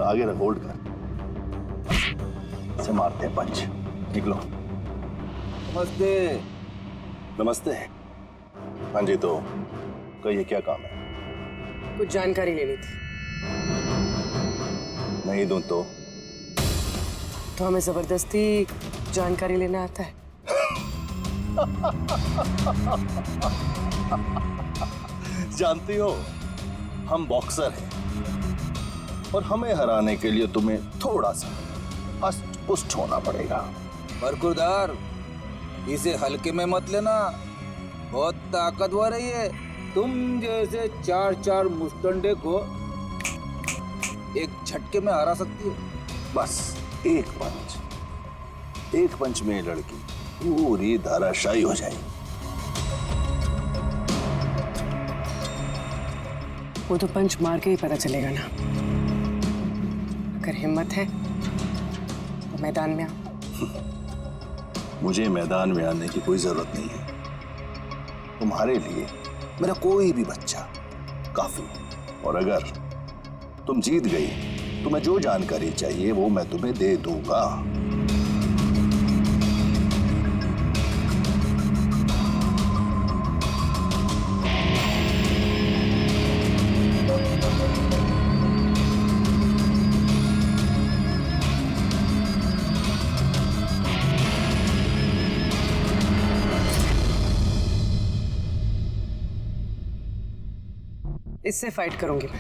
आगे रख, होल्ड कर, इसे मारते हैं पंच। निकलो। नमस्ते। नमस्ते। हाँ जी, तो कहिए क्या काम है? कुछ जानकारी लेनी थी। नहीं दूं तो हमें जबरदस्ती जानकारी लेना आता है। जानती हो, हम बॉक्सर हैं और हमें हराने के लिए तुम्हें थोड़ा सा हष्ट पुष्ट होना पड़ेगा। बरकुरदार, इसे हल्के में मत लेना, बहुत ताकतवर है ये। तुम जैसे 4 मुस्टंडे को एक झटके में हरा सकती है। बस एक पंच में लड़की पूरी धराशायी हो जाएगी। वो तो पंच मार के ही पता चलेगा ना। अगर हिम्मत है तो मैदान में आओ। मुझे मैदान में आने की कोई जरूरत नहीं है। तुम्हारे लिए मेरा कोई भी बच्चा काफी है। और अगर तुम जीत गई, तुम्हें जो जानकारी चाहिए वो मैं तुम्हें दे दूंगा। इससे फाइट करूंगी मैं।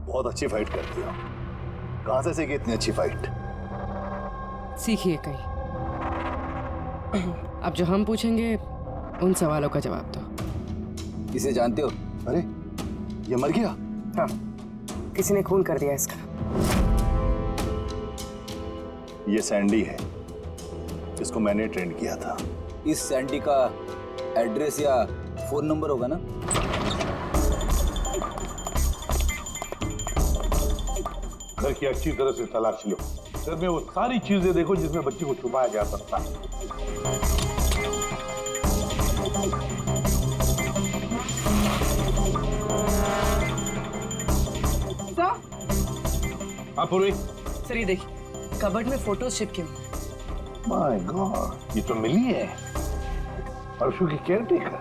बहुत अच्छी फाइट करती हो। कहां से सीखी इतनी अच्छी फाइट? सीखिए कहीं। अब जो हम पूछेंगे उन सवालों का जवाब दो। इसे जानते हो? अरे ये मर गया? हाँ, किसी ने खून कर दिया इसका। ये सैंडी है जिसको मैंने ट्रेन किया था। इस सैंडी का एड्रेस या फोन नंबर होगा ना? घर की अच्छी तरह से तलाश लो। घर में वो सारी चीजें देखो जिसमें बच्चे को छुपाया जा सकता है। हाँ पूर्वी। सर ये देखिए, कबर्ड में फोटोज चिपके हुए हैं। माय गॉड, ये तो मिली है परसों की केयरटेकर।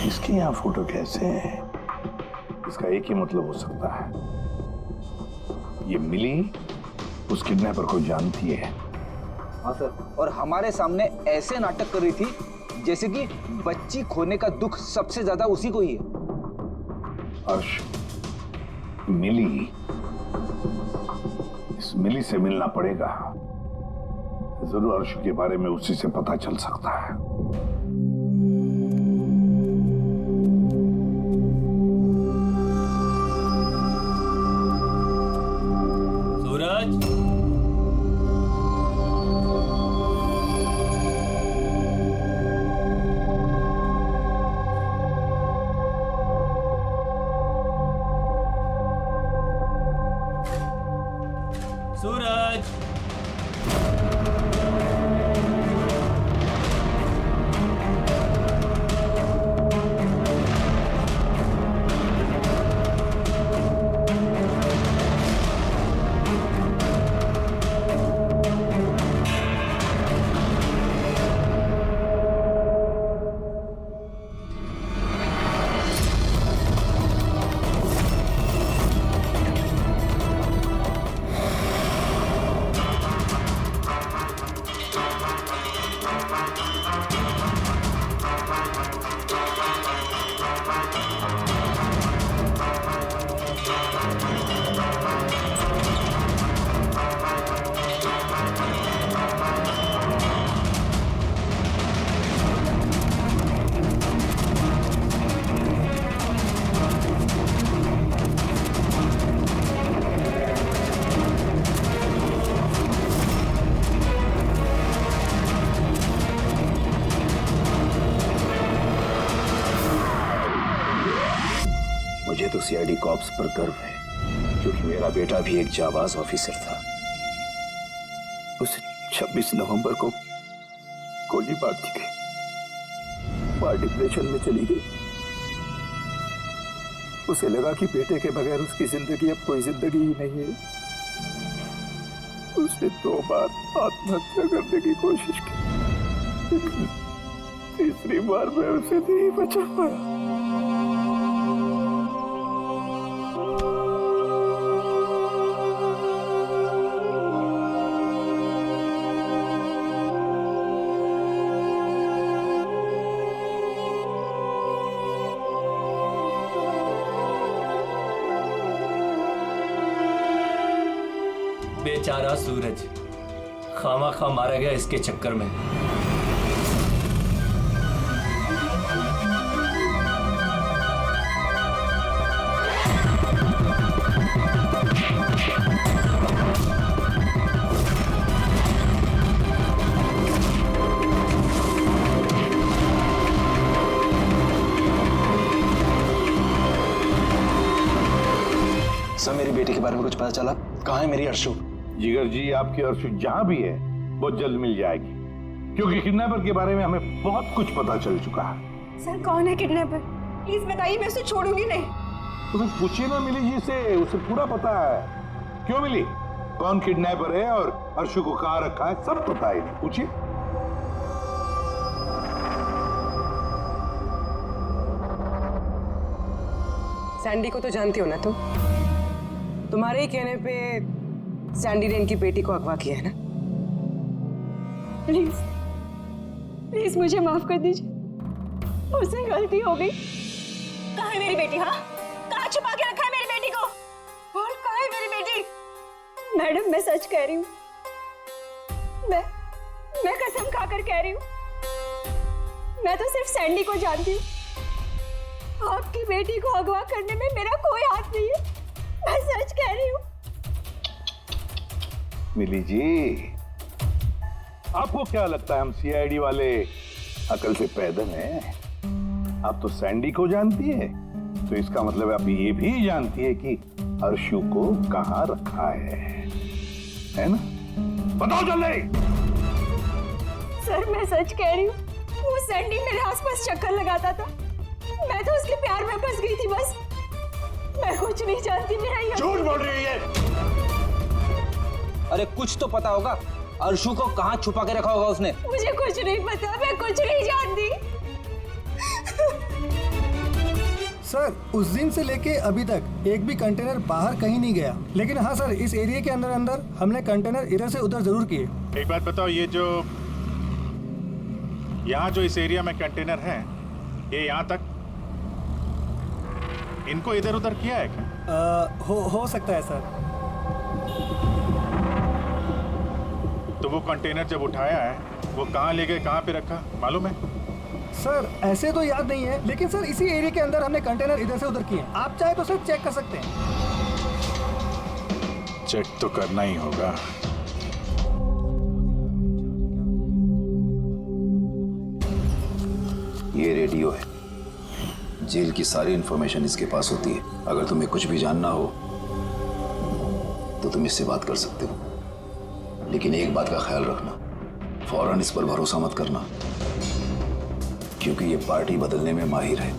इसके यहाँ फोटो कैसे है? इसका एक ही मतलब हो सकता है, ये मिली उस किडनैपर को जानती है। हाँ सर, और हमारे सामने ऐसे नाटक कर रही थी जैसे कि बच्ची खोने का दुख सबसे ज्यादा उसी को ही है। अर्श, मिली, इस मिली से मिलना पड़ेगा। जरूर अर्श के बारे में उसी से पता चल सकता है। सूरज, सीआईडी कॉप्स पर गर्व है, क्योंकि मेरा बेटा भी एक जाबाज ऑफिसर था। उसे 26 नवंबर को गोली मार दी गई। मां डिप्रेशन में चली गई। उसे लगा कि बेटे के बगैर उसकी जिंदगी अब कोई जिंदगी ही नहीं है। उसने 2 बार आत्महत्या करने की कोशिश की, लेकिन तीसरी बार मैं उसे नहीं बचा पाया। बेचारा सूरज खामा मारा गया इसके चक्कर में। सर मेरी बेटी के बारे में कुछ पता चला? कहाँ है मेरी अर्शु? जिगर जी, आपकी अर्शु जहां भी है बहुत जल्द मिल जाएगी, क्योंकि किडनैपर के बारे में हमें बहुत कुछ पता चल चुका है। सर कौन है किडनैपर? प्लीज बताइए, मैं उसे छोड़ूंगी नहीं। उसे पूछिए ना मिली जी से, उसे पूरा पता है। क्यों मिली? कौन किडनैपर है और अर्शु को कहाँ रखा है, सब पता है। पूछिए। सैंडी को तो जानती हो ना तुम? तुम्हारे ही कहने पे सैंडी ने इनकी बेटी को अगवा किया है ना? प्लीज प्लीज मुझे माफ कर दीजिए, मुझसे गलती हो गई। कहाँ है मेरी बेटी? हाँ, कहाँ छुपा के रखा है मेरी बेटी को? और कहाँ है मेरी बेटी? मैडम मैं सच कह रही हूँ, मैं कसम खाकर कह रही हूँ, मैं तो सिर्फ सैंडी को जानती हूँ। आपकी बेटी को अगवा करने में मेरा कोई हाथ नहीं है, मैं सच कह रही हूँ। मिली जी, आपको क्या लगता है हम सीआईडी वाले अकल से पैदल हैं? आप तो सैंडी को जानती है, तो इसका मतलब आप ये भी जानती है कि अर्शु को कहाँ रखा है ना? बताओ जल्दी। सर मैं सच कह रही हूँ, वो सैंडी मेरे आसपास चक्कर लगाता था, मैं तो उसके प्यार में फंस गई थी बस। मैं कुछ नहीं जानती। मेरा ये झूठ बोल रही है। अरे कुछ तो पता होगा, अर्शु को कहाँ छुपा के रखा होगा उसने। मुझे कुछ नहीं पता, मैं कुछ नहीं जानती। सर उस दिन से लेके अभी तक एक भी कंटेनर बाहर कहीं नहीं गया, लेकिन हाँ सर इस एरिया के अंदर अंदर हमने कंटेनर इधर से उधर जरूर किए। एक बात बताओ, ये जो यहाँ जो इस एरिया में कंटेनर हैं, ये यहाँ तक इनको इधर उधर किया है क्या? हो सकता है सर। तो वो कंटेनर जब उठाया है वो कहाँ ले गए, कहाँ पे रखा मालूम है? सर ऐसे तो याद नहीं है, लेकिन सर इसी एरिया के अंदर हमने कंटेनर इधर से उधर किए। आप चाहे तो सर चेक कर सकते हैं। चेक तो करना ही होगा। ये रेडियो है, जेल की सारी इंफॉर्मेशन इसके पास होती है। अगर तुम्हें कुछ भी जानना हो तो तुम इससे बात कर सकते हो, लेकिन एक बात का ख्याल रखना, फौरन इस पर भरोसा मत करना, क्योंकि ये पार्टी बदलने में माहिर है।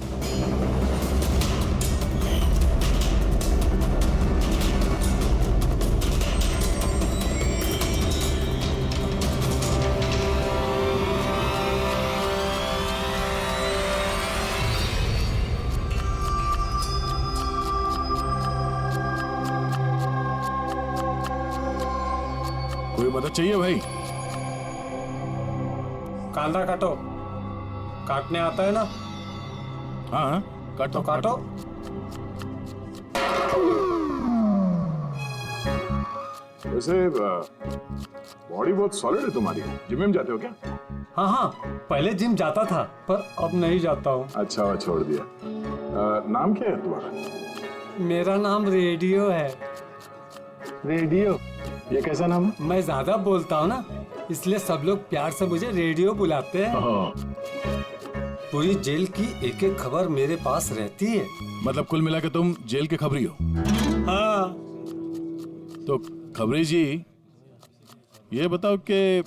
कोई मदद चाहिए भाई? कांदा काटो, काटने आता है ना? हाँ काटो काटो। वैसे बॉडी बहुत सॉलिड है तुम्हारी। जिम में जाते हो क्या? हाँ पहले जिम जाता था, पर अब नहीं जाता हूँ। अच्छा छोड़ दिया। नाम क्या है तुम्हारा? मेरा नाम रेडियो है। रेडियो? ये कैसा नाम है? मैं ज्यादा बोलता हूँ ना, इसलिए सब लोग प्यार से मुझे रेडियो बुलाते हैं। पूरी जेल की एक एक खबर मेरे पास रहती है। मतलब कुल मिला के तुम जेल के खबरी हो? हाँ। तो खबरी जी, ये बताओ कि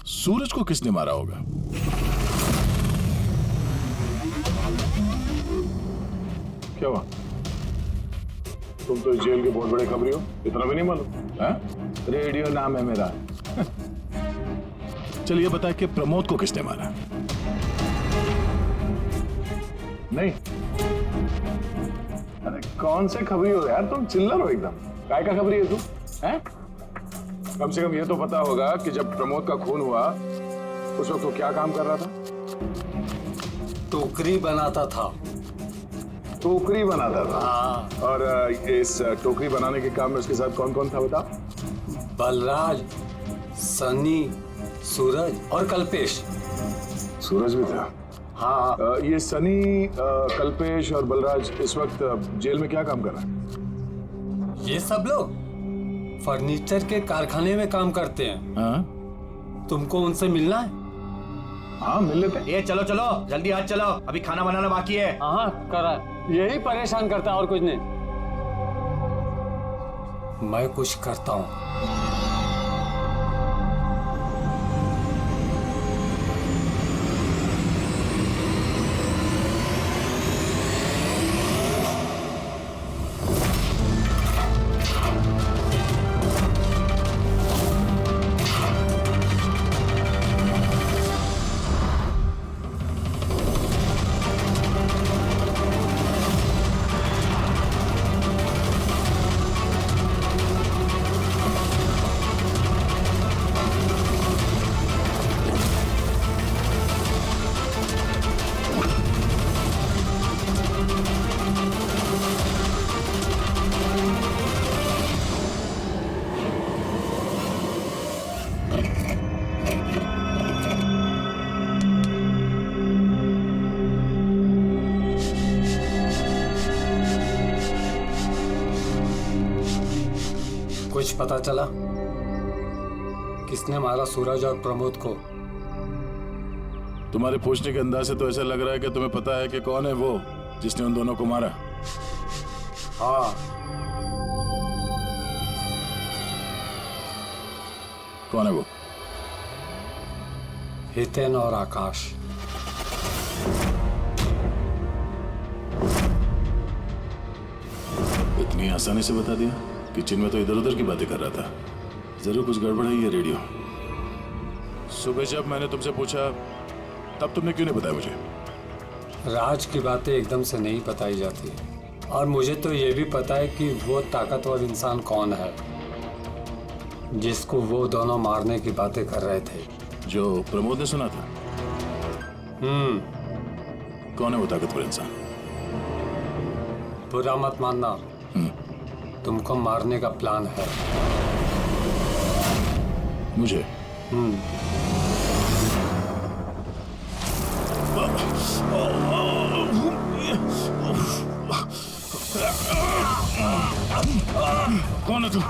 सूरज को किसने मारा होगा? क्या हुआ? तुम तो इस जेल के बहुत बड़े खबरी हो, इतना भी नहीं मालूम? रेडियो नाम है मेरा। चलिए बता कि प्रमोद को किसने मारा? नहीं। अरे कौन से खबरी हो यार तुम? चिल्लर हो एकदम। काय का खबरी है तू? हैं? कम से कम ये तो पता होगा कि जब प्रमोद का खून हुआ उस वक्त वो क्या काम कर रहा था? टोकरी बनाता था। टोकरी बनाता था? हाँ। और इस टोकरी बनाने के काम में उसके साथ कौन कौन था बता? बलराज, सनी, सूरज और कल्पेश। सूरज भी था? हाँ। ये सनी, कल्पेश और बलराज इस वक्त जेल में क्या काम कर रहे हैं? ये सब लोग फर्नीचर के कारखाने में काम करते हैं। हाँ? तुमको उनसे मिलना है? हाँ मिल लेते हैं। ये चलो चलो जल्दी हाथ चलो, अभी खाना बनाना बाकी है। हाँ करा, यही परेशान करता है और कुछ नहीं। मैं कुछ करता हूँ। कुछ पता चला किसने मारा सूरज और प्रमोद को? तुम्हारे पूछने के अंदाज से तो ऐसा लग रहा है कि तुम्हें पता है कि कौन है वो जिसने उन दोनों को मारा। हाँ। कौन है वो? हितेन और आकाश। इतनी आसानी से बता दिया? किचन में तो इधर उधर की बातें कर रहा था। जरूर कुछ गड़बड़ है ये रेडियो। सुबह जब मैंने तुमसे पूछा तब तुमने क्यों नहीं बताया मुझे? राज की बातें एकदम से नहीं बताई जाती, और मुझे तो ये भी पता है कि वो ताकतवर इंसान कौन है जिसको वो दोनों मारने की बातें कर रहे थे। जो प्रमोद ने सुना था? कौन है वो ताकतवर इंसान? बुरा मत मानना, तुमको मारने का प्लान है। मुझे? कौन है तू?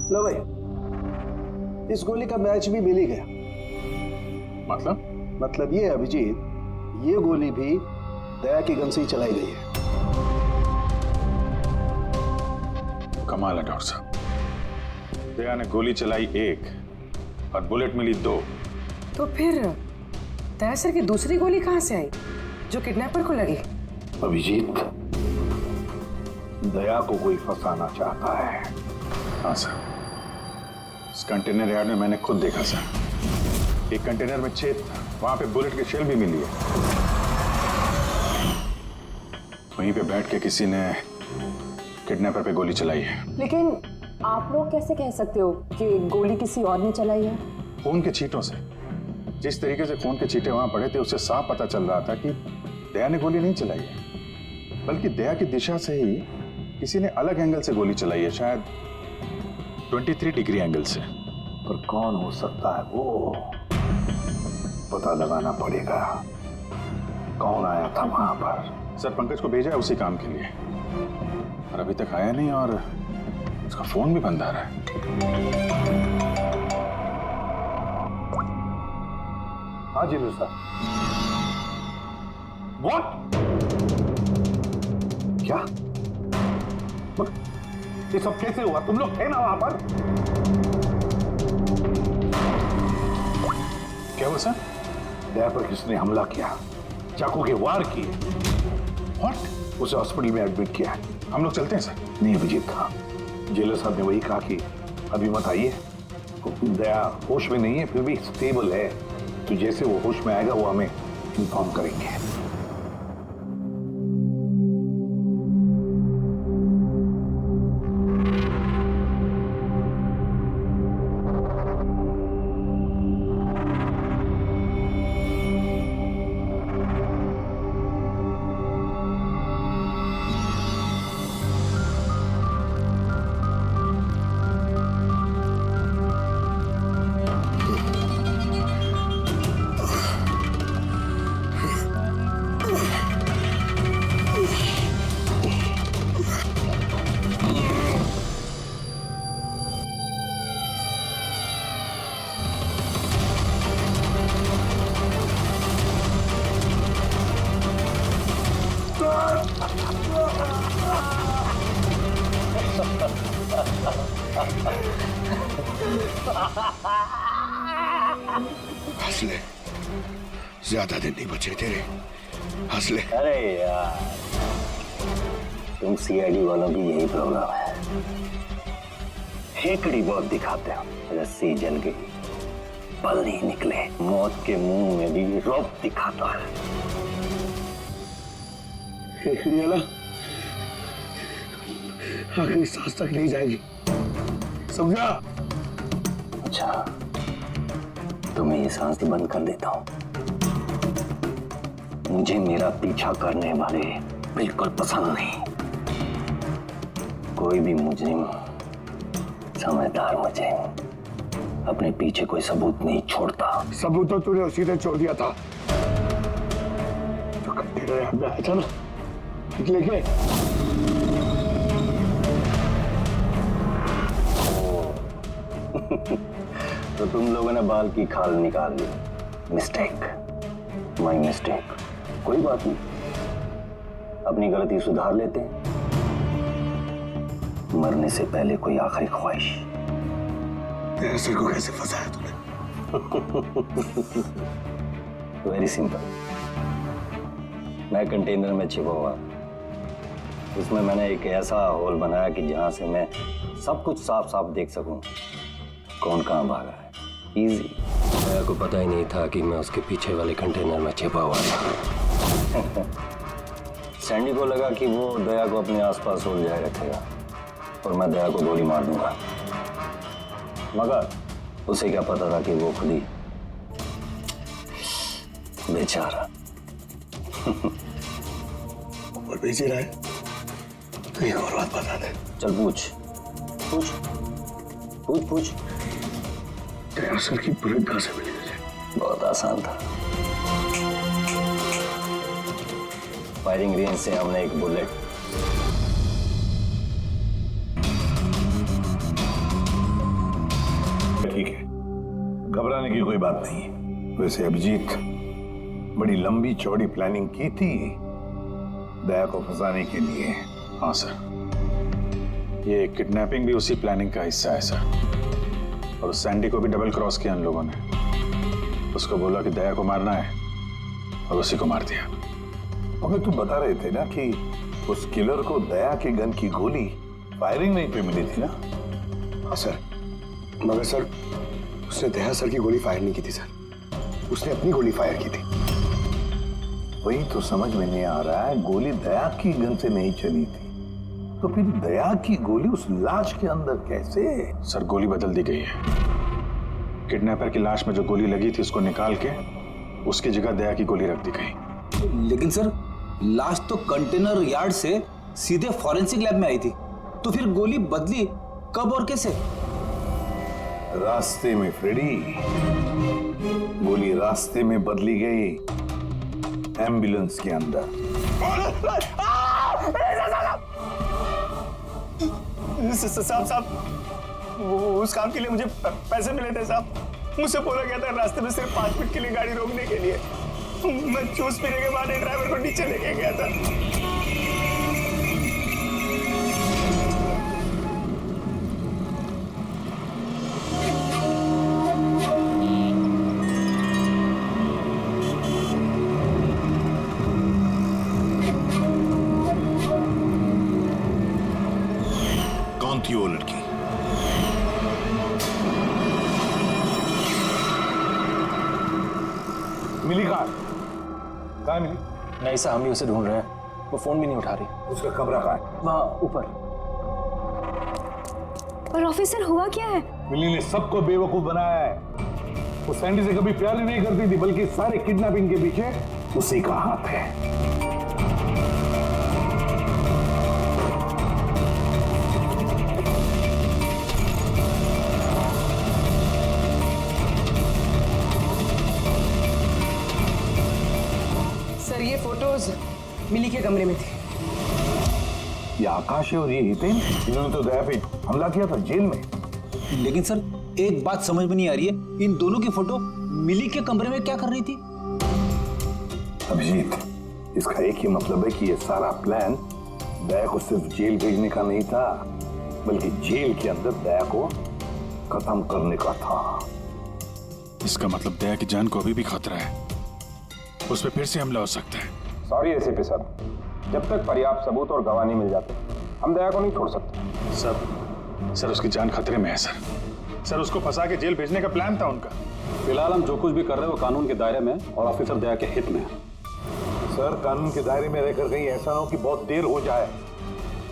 लो भाई, इस गोली का मैच भी मिल ही गया। मतलब ये अभिजीत, ये गोली भी दया की गन से ही चलाई गई है। कमाल है डॉक्टर साहब, दया ने गोली चलाई 1 और बुलेट मिली 2। तो फिर दया सर की दूसरी गोली कहाँ से आई जो किडनैपर को लगी? अभिजीत, दया को कोई फंसाना चाहता है। हाँ सर, इस कंटेनर यार्ड में मैंने खुद देखा सर। एक कंटेनर में छेद था, वहां पे बुलेट की शेल भी मिली है। वहीं पे बैठ के किसी ने किडनैपर पे गोली चलाई है। लेकिन आप लोग कैसे कह सकते हो कि गोली किसी और ने चलाई है? खून के छींटों से, जिस तरीके से खून के छींटे वहां पड़े थे उससे साफ पता चल रहा था कि दया ने गोली नहीं चलाई है, बल्कि दया की दिशा से ही किसी ने अलग एंगल से गोली चलाई है, शायद 23 डिग्री एंगल से। पर कौन हो सकता है वो पता लगाना पड़ेगा। कौन आया था वहां पर? सर, पंकज को भेजा है उसी काम के लिए, और अभी तक आया नहीं, और उसका फोन भी बंद आ रहा है। हाँ जी सर। व्हाट? क्या? ये सब कैसे हुआ? तुम लोग थे ना वहां पर? क्या हुआ सर? दया पर किसने हमला किया, चाकू के वार किए। व्हाट? उसे हॉस्पिटल में एडमिट किया है। हम लोग चलते हैं सर। नहीं अभिजीत, हाँ, जेलर साहब ने वही कहा कि अभी मत आइए। दया होश में नहीं है, फिर भी स्टेबल है, तो जैसे वो होश में आएगा वो हमें इन्फॉर्म करेंगे। हंस ले, ज्यादा दिन नहीं बचे तेरे, हंस ले। अरे यार, तुम सीआईडी वालों की यही प्रॉब्लम है, हेकड़ी बहुत दिखाते हो। रस्सी जल गई, पल नहीं निकले, मौत के मुंह में भी रौब दिखाता है। हेकड़ी वाला आखिरी सांस तक नहीं जाएगी, समझा? अच्छा, तो मैं ये सांस बंद कर देता हूं। मुझे मेरा पीछा करने वाले बिल्कुल पसंद नहीं। कोई भी मुजरिम, समझदार मुजरिम अपने पीछे कोई सबूत नहीं छोड़ता। सबूत तो तूने उसी दिन छोड़ दिया था तो कंटेनर याद में आया था ना, लेके तो तुम लोगों ने बाल की खाल निकाल ली। Mistake, my mistake. कोई बात नहीं, अपनी गलती सुधार लेते हैं। मरने से पहले कोई आखिरी ख्वाहिश। तेरे सिर को कैसे फंसाया तूने? Very simple. मैं कंटेनर में छिपा हुआ, उसमें मैंने एक ऐसा होल बनाया कि जहां से मैं सब कुछ साफ साफ देख सकूं कौन कहां भागा है। इजी। दया को पता ही नहीं था कि मैं उसके पीछे वाले कंटेनर में छिपा हुआ था। सैंडी को लगा कि वो दया को अपने आसपास उलझाए रखेगा और मैं दया को गोली मार दूंगा, मगर उसे क्या पता था कि वो खुद ही बेचारा और बेचे रहा है। तो एक और बात बता दे। चल पूछ पूछ पूछ पूछ। तेरे सर की बुलेट कहां से मिली तुझे? बहुत आसान था। फायरिंग रेंज से हमने एक बुलेट ठीक है, घबराने की कोई बात नहीं। वैसे अभिजीत, बड़ी लंबी चौड़ी प्लानिंग की थी दया को फंसाने के लिए। हाँ सर, ये किडनैपिंग भी उसी प्लानिंग का हिस्सा है सर। और सैंडी को भी डबल क्रॉस किया उन लोगों ने। उसको बोला कि दया को मारना है और उसी को मार दिया। मगर तुम बता रहे थे ना कि उस किलर को दया के गन की गोली फायरिंग रेंज पे मिली थी ना? हाँ सर, मगर सर उसने दया सर की गोली फायर नहीं की थी सर, उसने अपनी गोली फायर की थी। वही तो समझ में नहीं आ रहा है, गोली दया की गन से नहीं चली थी तो फिर दया की गोली उस लाश के अंदर कैसे? सर गोली बदल दी गई है। किडनैपर की लाश में जो गोली लगी थी उसको निकाल के उसकी जगह दया की गोली रख दी गई। लेकिन सर लाश तो कंटेनर यार्ड से सीधे फॉरेंसिक लैब में आई थी, तो फिर गोली बदली कब और कैसे? रास्ते में फ्रेडी, गोली रास्ते में बदली गई, एम्बुलेंस के अंदर। साहब वो उस काम के लिए मुझे पैसे मिले थे साहब, मुझसे बोला गया था रास्ते में सिर्फ 5 मिनट के लिए गाड़ी रोकने के लिए। मैं जूस पीने के बाद ड्राइवर को नीचे लेके गया था। कौन थी वो लड़की? मिली कहाँ मिली? नहीं साहब, हम भी उसे ढूंढ रहे हैं, वो फोन भी नहीं उठा रही। उसका कमरा कहाँ है? वहाँ ऊपर। पर ऑफिसर हुआ क्या है? मिली ने सबको बेवकूफ बनाया है। वो सैंडी से कभी प्यार ही नहीं करती थी, बल्कि सारे किडनैपिंग के पीछे उसी का हाथ है। सर ये फोटोज मिली के कमरे में थे। ये आकाश है और ये हितेन, इन्होंने तो दया पे हमला किया था जेल में। लेकिन सर एक बात समझ में नहीं आ रही है, इन दोनों की फोटो मिली के कमरे में क्या कर रही थी? अभिजीत, इसका एक ही मतलब है कि ये सारा प्लान दया को सिर्फ जेल भेजने का नहीं था, बल्कि जेल के अंदर दया को खत्म करने का था। इसका मतलब दया की जान को अभी भी खतरा है, उस पर फिर से हमला हो सकता है। सॉरी एसीपी साहब, जब तक पर्याप्त सबूत और गवाह नहीं मिल जाते हम दया को नहीं छोड़ सकते। सर उसकी जान खतरे में है सर उसको फंसा के जेल भेजने का प्लान था उनका। फिलहाल हम जो कुछ भी कर रहे हैं वो कानून के दायरे में और ऑफिसर दया के हित में है। सर कानून के दायरे में रहकर कहीं ऐसा ना हो कि बहुत देर हो जाए।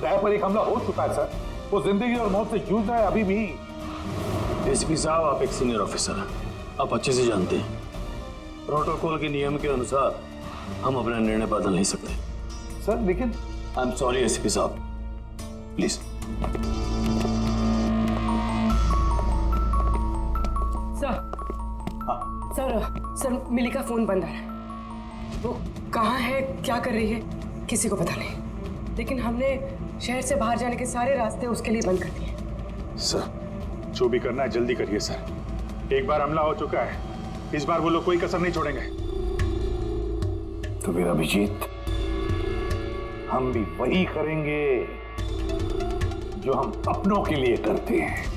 दया पर एक हमला हो चुका है सर, वो जिंदगी और मौत से जूझ रहा है अभी भी। एसपी साहब, आप एक सीनियर ऑफिसर हैं, आप अच्छे से जानते हैं प्रोटोकॉल के नियम के अनुसार हम अपना निर्णय बदल नहीं सकते। सर लेकिन आई एम सॉरी एसपी साहब, प्लीज। सर मिली का फोन बंद आ रहा है। वो कहाँ है, क्या कर रही है, किसी को पता नहीं। लेकिन हमने शहर से बाहर जाने के सारे रास्ते उसके लिए बंद कर दिए। सर जो भी करना है जल्दी करिए सर, एक बार हमला हो चुका है, इस बार वो लोग कोई कसर नहीं छोड़ेंगे। तो फिर अभिजीत, हम भी वही करेंगे जो हम अपनों के लिए करते हैं।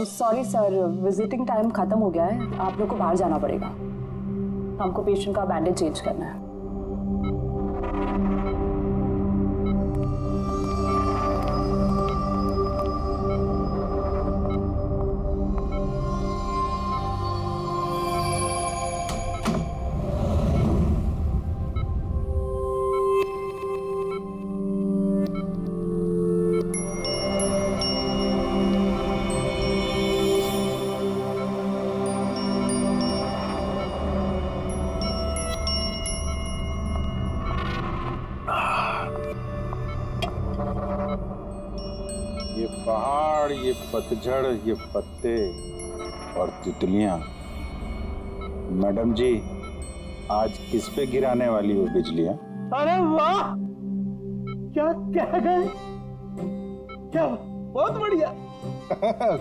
सॉरी सर, विजिटिंग टाइम खत्म हो गया है, आप लोग को बाहर जाना पड़ेगा। हमको पेशेंट का बैंडेज चेंज करना है। ये पहाड़, ये पतझड़, ये पत्ते और तितलियां, मैडम जी आज किस पे गिराने वाली हो बिजलियां? अरे वाह, क्या कह गए, क्या बहुत बढ़िया।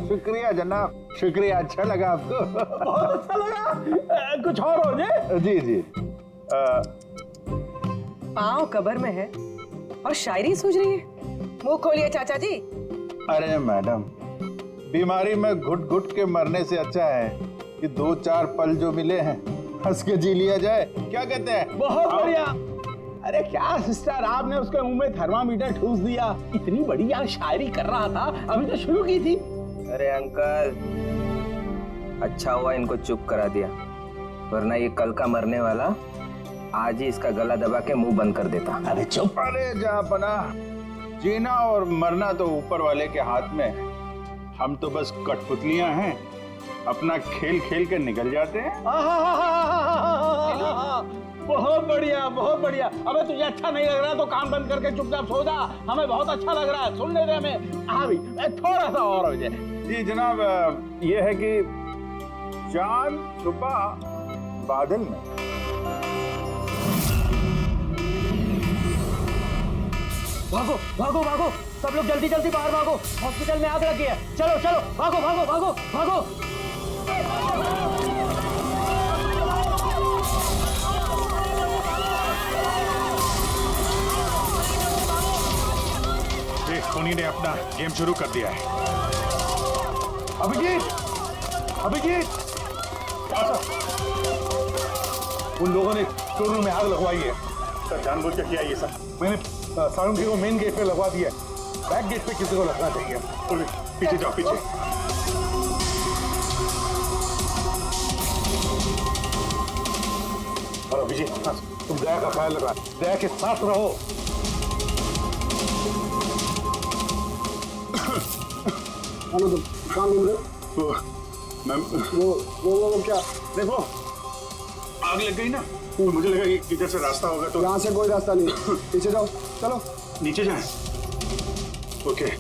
शुक्रिया जनाब, शुक्रिया। अच्छा लगा आपको? बहुत अच्छा लगा। कुछ और हो जाए? जी जी। पाँव कब्र में है और शायरी सूझ रही है। मुंह खोलिए चाचा जी। अरे मैडम, बीमारी में घुट घुट के मरने से अच्छा है कि 2-4 पल जो मिले हैं हंस के जी लिया जाए। क्या कहते हैं? बहुत बढ़िया। अरे क्या सिस्टर, आपने उसके मुंह में थर्मामीटर ठूस दिया। इतनी बढ़िया शायरी कर रहा था, अभी तो शुरू की थी। अरे अंकल, अच्छा हुआ इनको चुप करा दिया, वरना ये कल का मरने वाला आज ही इसका गला दबा के मुंह बंद कर देता। अरे चुप। अरे जहाँपना, जीना और मरना तो ऊपर वाले के हाथ में है। हम तो बस कठपुतलियां हैं, अपना खेल खेल के निकल जाते हैं। बहुत बढ़िया, बहुत बढ़िया। अबे तुझे अच्छा नहीं लग रहा तो काम बंद करके चुपचाप सो जा। हमें बहुत अच्छा लग रहा है, सुन ले रहे हमें। हाँ भी, थोड़ा सा और हो जाए। जी जनाब, ये है कि चांद छुपा बादल में। भागो भागो भागो, सब लोग जल्दी जल्दी बाहर भागो, हॉस्पिटल में आग लगी है। चलो चलो, भागो भागो भागो भागो। धोनी ने अपना गेम शुरू कर दिया है। अभिजीत, अभिजीत, उन लोगों ने शोरूम में आग लगवाई है। सर जानबूझ के किया ये सब। मैंने सारुंगी को मेन गेट पे लगवा दिया है, बैक गेट पे किसी को लगना चाहिए। पीछे जाओ, पीछे। और अभिजीत, तुम दया का ख्याल रखना, दया के साथ रहो। कहाँ घूम रहे हो? वो क्या देखो, आग लग गई ना, तो मुझे लगा कि इधर से रास्ता होगा। तो यहाँ से कोई रास्ता नहीं, पीछे जाओ। चलो नीचे जाएं। ओके।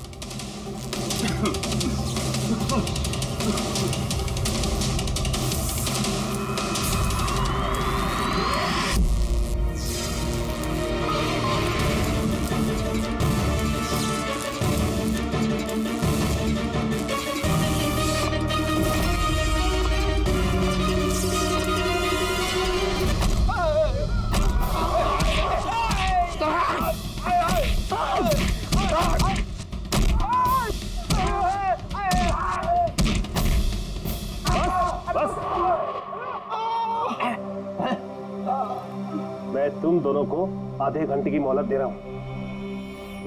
मैं तुम दोनों को आधे घंटे की मोहलत दे रहा हूं,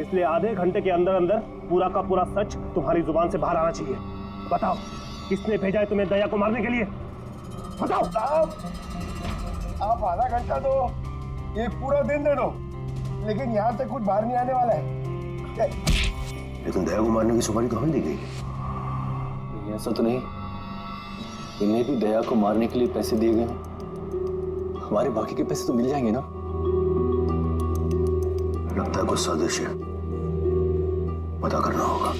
इसलिए आधे घंटे के अंदर अंदर पूरा का पूरा सच तुम्हारी जुबान से बाहर आना चाहिए। बताओ, किसने भेजा है तुम्हें दया को मारने के लिए? बताओ। आप आधा घंटा दो, एक पूरा दिन दे दो, लेकिन यहाँ से कुछ बाहर नहीं आने वाला है। लेकिन दया को मारने की सुपारी तो हमें दी गई। ऐसा तो नहीं, इन्हें भी दया को मारने के लिए पैसे दिए गए हैं। हमारे बाकी के पैसे तो मिल जाएंगे ना? लगता है कुछ साजिश है, पता करना होगा।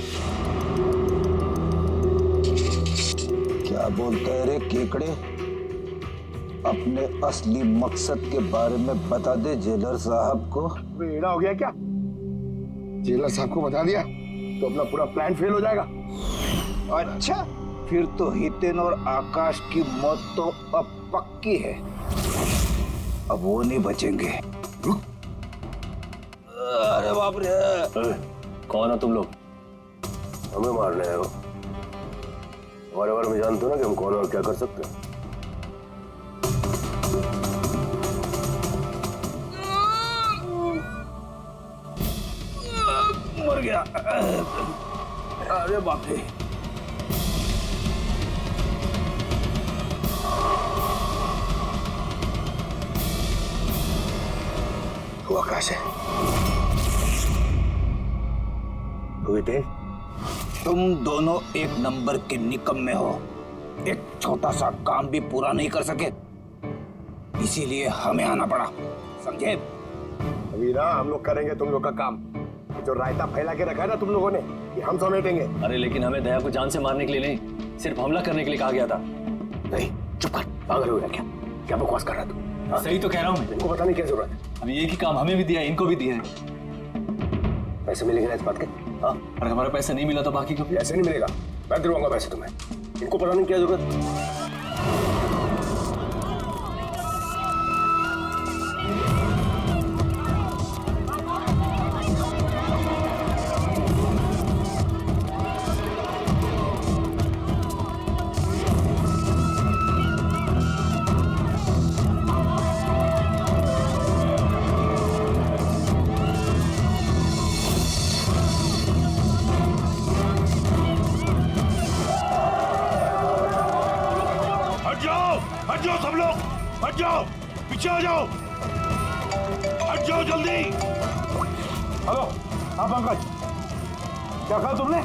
क्या बोलता है रे केकड़े? अपने असली मकसद के बारे में बता दे जेलर साहब को। बेड़ा हो गया क्या? जेलर साहब को बता दिया तो अपना पूरा प्लान फेल हो जाएगा। अच्छा, फिर तो हितेन और आकाश की मौत तो अब पक्की है, अब वो नहीं बचेंगे। अरे बाप रे, कौन हो तुम लोग? हमें मारने आए हो? हमारे बारे में जानते हो ना कि हम कौन और क्या कर सकते हैं। मर गया। अरे बाप रे। वो आकाश है। तुम दोनों एक नंबर के निकम्मे हो, एक छोटा सा काम भी पूरा नहीं कर सके, इसीलिए हमें आना पड़ा, समझे? अभी ना हम लोग करेंगे तुम लोग का काम। जो रायता फैला के रखा है ना तुम लोगों ने, ये हम समेटेंगे। अरे लेकिन हमें दया को जान से मारने के लिए नहीं, सिर्फ हमला करने के लिए कहा गया था। नहीं, चुप कर, पागल हो गया क्या? क्या बकवास कर रहा तू? सही तो कह रहा हूँ मैं। इनको बताने की क्या जरूरत है? अब एक ही काम हमें भी दिया है, इनको भी दिया है। पैसे मिलेंगे ना इस बात के? हाँ, और हमारा पैसा नहीं मिला तो बाकी को भी ऐसे नहीं मिलेगा। मैं दिलवाऊंगा पैसे तुम्हें। इनको बताने की क्या जरूरत है? हट जाओ सब लोग, हट जाओ, पीछे आ जाओ, हट जाओ जल्दी। हेलो, हाँ पंकज, क्या कहा तुमने?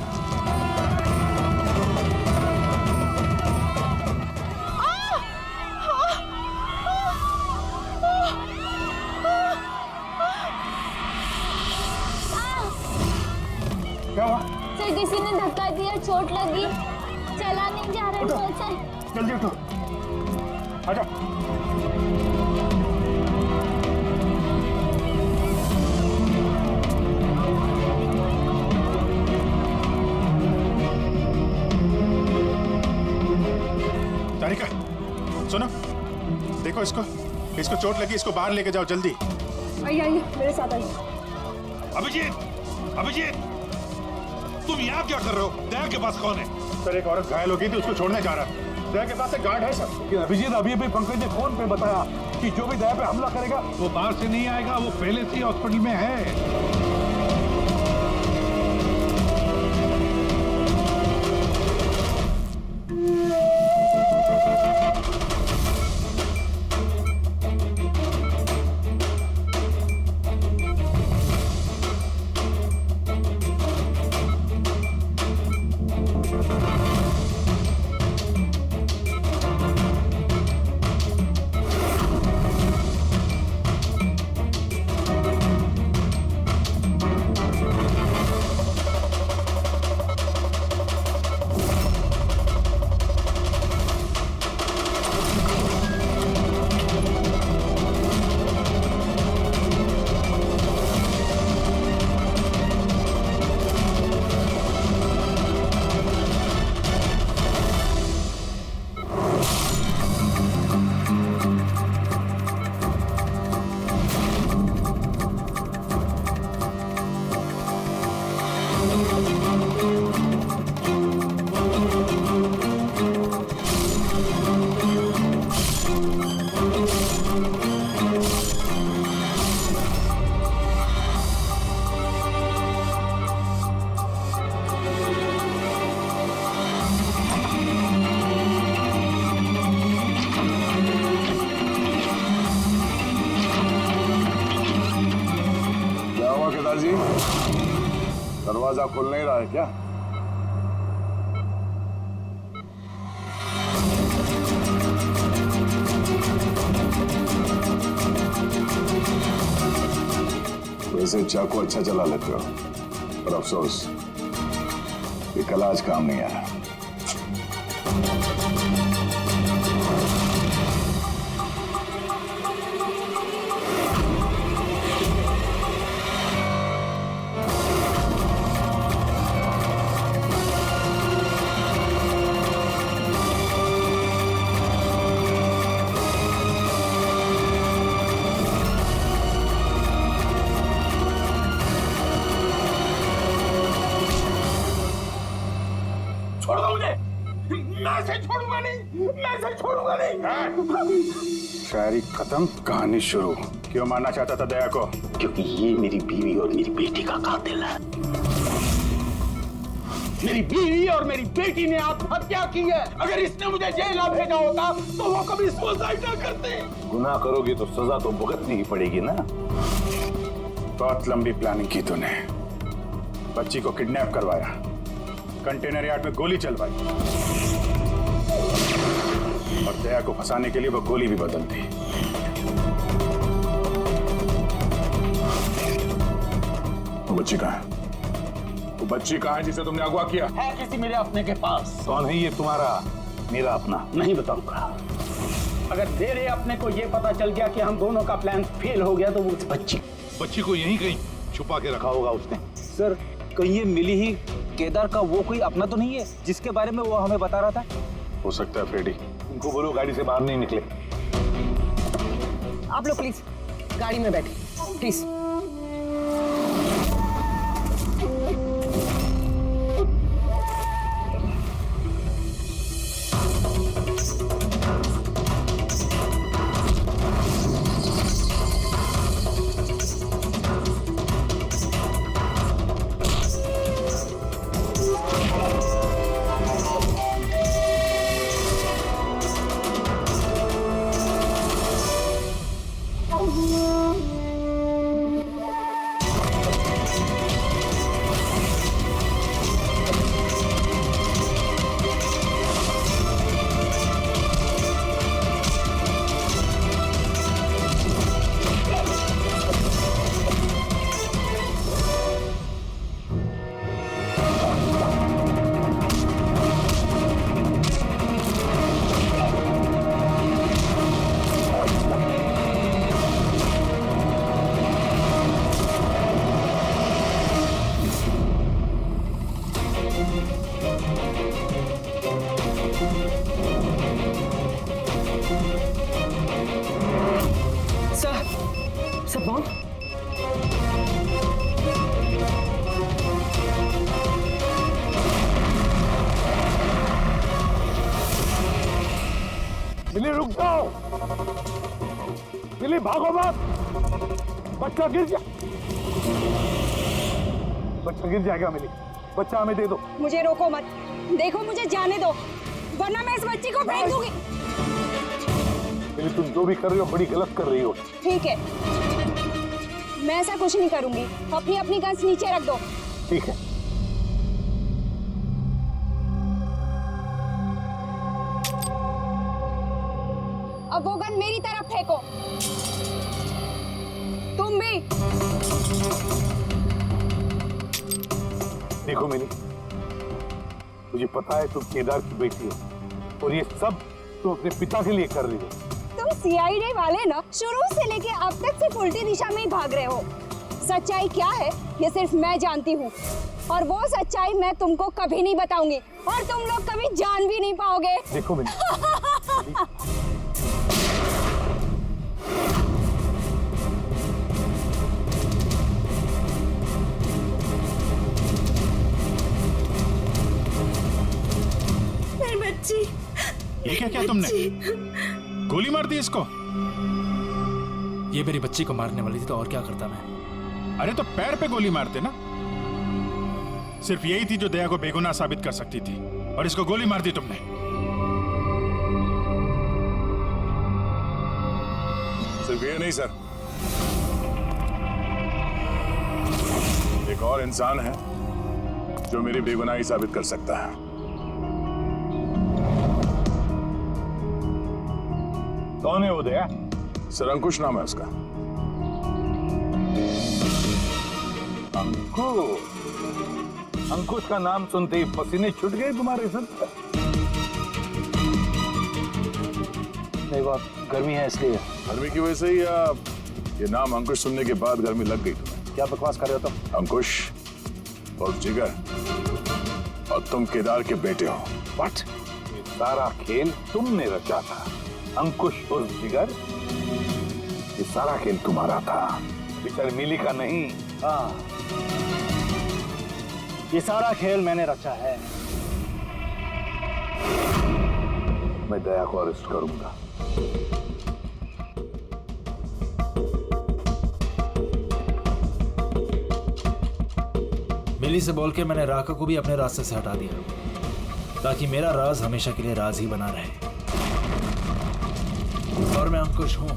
क्या हुआ? सर किसी ने धक्का दिया, चोट लगी, चला नहीं जा रहा है सर। जल्दी उठो, आजा। तारिका, सुनो, देखो इसको चोट लगी, इसको बाहर लेके जाओ जल्दी। आइए मेरे साथ आइए। अभिजीत, तुम यहाँ क्या कर रहे हो? दया के पास कौन है? सर एक औरत घायल हो गई थी, उसको छोड़ने जा रहा है। दया के पास एक गार्ड है सर। अभिजीत, अभी पंकज ने फोन पे बताया कि जो भी दया पे हमला करेगा वो बाहर से नहीं आएगा, वो पहले से ही हॉस्पिटल में है। जी, दरवाजा खुल नहीं रहा है क्या? वैसे चाकू अच्छा चला लेते हो, पर अफसोस ये कला आज काम नहीं आया। शायरी खत्म, कहानी शुरू। क्यों मारना चाहता था दया को? क्योंकि ये मेरी बीवी और मेरी बेटी का कातिल है। मेरी बीवी और मेरी बेटी ने आत्महत्या की है। अगर इसने मुझे जेल ना भेजा होता तो वो कभी सुसाइड ना करते। गुनाह करोगी तो सजा तो भुगतनी ही पड़ेगी ना। बहुत लंबी प्लानिंग की तूने। बच्ची को किडनैप करवाया, कंटेनर यार्ड में गोली चलवाई और दया को फंसाने के लिए वो गोली भी बदल दी। वो बच्ची कहाँ है? वो बच्ची कहाँ है जिसे तुमने अगवा किया? है किसी मेरे अपने के पास। कौन है ये तुम्हारा मेरा अपना? नहीं बताऊंगा। अगर मेरे अपने को ये पता चल गया कि हम दोनों का प्लान फेल हो गया तो वो बच्ची को यहीं कहीं छुपा के रखा होगा उसने। सर कहीं ये मिली ही केदार का वो कोई अपना तो नहीं है जिसके बारे में वो हमें बता रहा था? हो सकता है फ्रेडी। उनको बोलो गाड़ी से बाहर नहीं निकले। आप लोग प्लीज गाड़ी में बैठे प्लीज। सब बॉन्ड मिली रुक जाओ। मिली भागो मत। बच्चा गिर जा। बच्चा गिर जाएगा मिली। बच्चा हमें दे दो। मुझे रोको मत। देखो मुझे जाने दो वरना मैं इस बच्ची को फेंक दूंगी। मिली तुम जो भी कर रही हो बड़ी गलत कर रही हो। ठीक है मैं ऐसा कुछ नहीं करूंगी। अपनी अपनी गन्स नीचे रख दो। ठीक है। अब वो गन मेरी तरफ फेंको। तुम भी। देखो मिली मुझे पता है तुम केदार की बेटी हो और ये सब तुम अपने पिता के लिए कर रही हो। तुम सीआईडी वाले ना शुरू से लेके अब तक सिर्फ उल्टी दिशा में ही भाग रहे हो। सच्चाई क्या है ये सिर्फ मैं जानती हूँ और वो सच्चाई मैं तुमको कभी नहीं बताऊंगी और तुम लोग कभी जान भी नहीं पाओगे। देखो मिली मेरी बच्ची। ये क्या किया तुमने? गोली मार दी इसको? ये मेरी बच्ची को मारने वाली थी तो और क्या करता मैं? अरे तो पैर पे गोली मारते ना। सिर्फ यही थी जो दया को बेगुनाह साबित कर सकती थी और इसको गोली मार दी तुमने। सिर्फ ये नहीं सर, एक और इंसान है जो मेरी बेगुनाही साबित कर सकता है। कौन है वो दया? सर अंकुश नाम है उसका। अंकुश? अंकुश का नाम सुनते ही पसीने छूट गए तुम्हारे सर? नहीं बात गर्मी है इसलिए। गर्मी की वजह से ही या ये नाम अंकुश सुनने के बाद गर्मी लग गई तुम्हें? क्या बकवास कर रहे हो तुम? अंकुश और जिगर और तुम केदार के बेटे हो। व्हाट? ये सारा खेल तुमने रचा था अंकुश और जिगर? ये सारा खेल तुम्हारा था, बेचारी मिली का नहीं। हाँ ये सारा खेल मैंने रचा है। मैं दया को अरेस्ट करूंगा। मिली से बोल के मैंने राका को भी अपने रास्ते से हटा दिया ताकि मेरा राज हमेशा के लिए राज ही बना रहे। और मैं अंकुश हूं,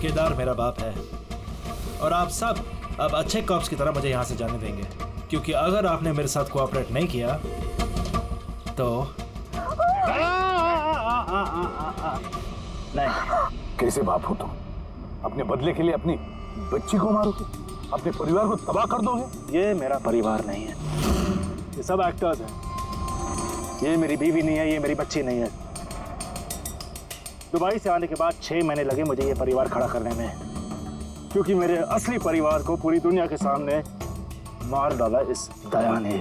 केदार मेरा बाप है और आप सब अब अच्छे कॉप्स की तरह मुझे यहां से जाने देंगे क्योंकि अगर आपने मेरे साथ कोऑपरेट नहीं किया तो नहीं। कैसे बाप हो तुम? अपने बदले के लिए अपनी बच्ची को मारोगे? अपने परिवार को तबाह कर दोगे? ये मेरा परिवार नहीं है, ये सब एक्टर्स हैं। ये मेरी बीवी नहीं है, ये मेरी बच्ची नहीं है। दुबई से आने के बाद 6 महीने लगे मुझे ये परिवार खड़ा करने में, क्योंकि मेरे असली परिवार को पूरी दुनिया के सामने मार डाला इस दया ने।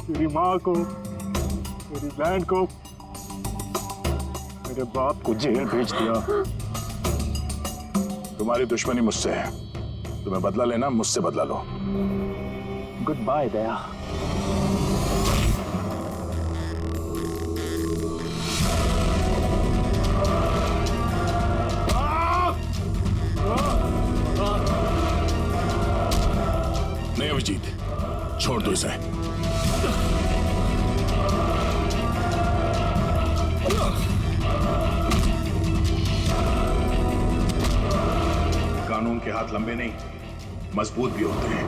मेरी माँ को, मेरी बहन को, मेरे बाप को जेल भेज दिया। तुम्हारी दुश्मनी मुझसे है, तुम्हें बदला लेना, मुझसे बदला लो। गुड बाय दया। नहीं अभिजीत, छोड़ दो इसे। कानून के हाथ लंबे नहीं, मजबूत भी होते हैं।